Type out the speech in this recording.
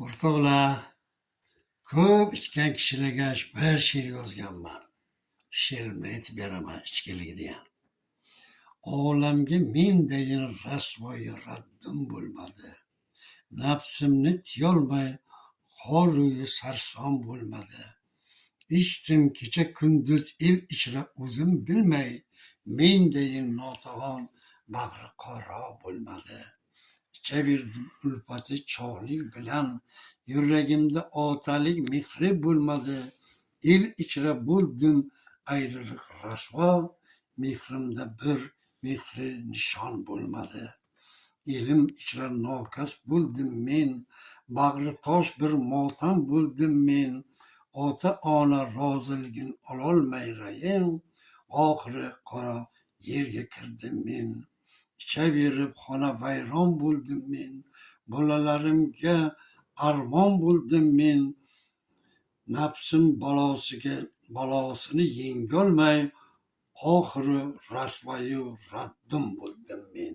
O'rtoqlar, ko'p ichgan kishilarga bir she'r yozganman. She'rimni aytib beraman ichkilikdan. Olamga mendayin rasvoyi raddim bo'lmadi. Nafsimni tiyolmay xoruyu sarson bo'lmadi. Ichdim kecha kunduz el ichra o'zim bilmay, mendayin notavon bag'ri qaro bo'lmadi. İçeverdim ulfati chog'lik bilan, yuragimda otalik mehri bo'lmadi. El ichra bo'ldim ayriliq rasvo, mehrimda bir mehri nishon bo'lmadi. Elim ichra nokas bo'ldim men, bag'ri tosh bir motam bo'ldim men. Ota ona roziligin ololmay rayim, oxiri qora yerga kirdim men. İçeverib xona vayron bo'ldim men, bolalarimga armon bo'ldim men. Nafsim balosini yengolmay, oxiri rasvoyu raddim bo'ldim men.